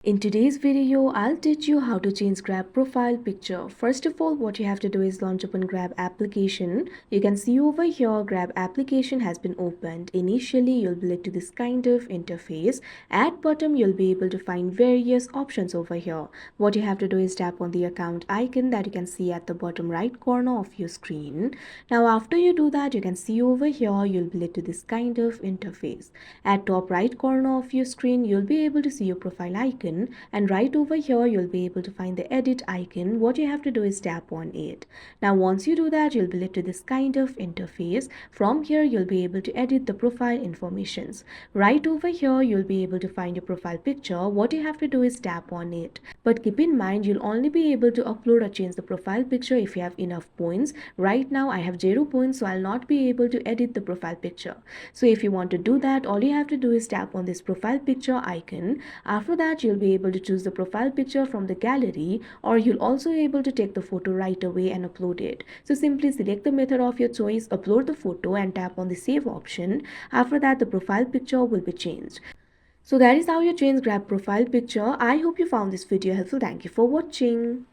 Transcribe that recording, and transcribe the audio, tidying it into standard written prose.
In today's video, I'll teach you how to change Grab profile picture. First of all, what you have to do is launch open Grab application. You can see over here Grab application has been opened. Initially, you'll be led to this kind of interface. At bottom, you'll be able to find various options over here. What you have to do is tap on the account icon that you can see at the bottom right corner of your screen. Now, after you do that, you can see over here, you'll be led to this kind of interface. At top right corner of your screen, you'll be able to see your profile icon, and right over here you'll be able to find the edit icon. What you have to do is tap on it. Now once you do that, you'll be led to this kind of interface. From here you'll be able to edit the profile informations. Right over here you'll be able to find your profile picture. What you have to do is tap on it, but keep in mind you'll only be able to upload or change the profile picture if you have enough points. Right now I have 0 points, so I'll not be able to edit the profile picture. So if you want to do that, all you have to do is tap on this profile picture icon. After that, you'll be able to choose the profile picture from the gallery, or you'll also be able to take the photo right away and upload it. So simply select the method of your choice, upload the photo and tap on the save option. After that, the profile picture will be changed. So that is how you change Grab profile picture. I hope you found this video helpful. Thank you for watching.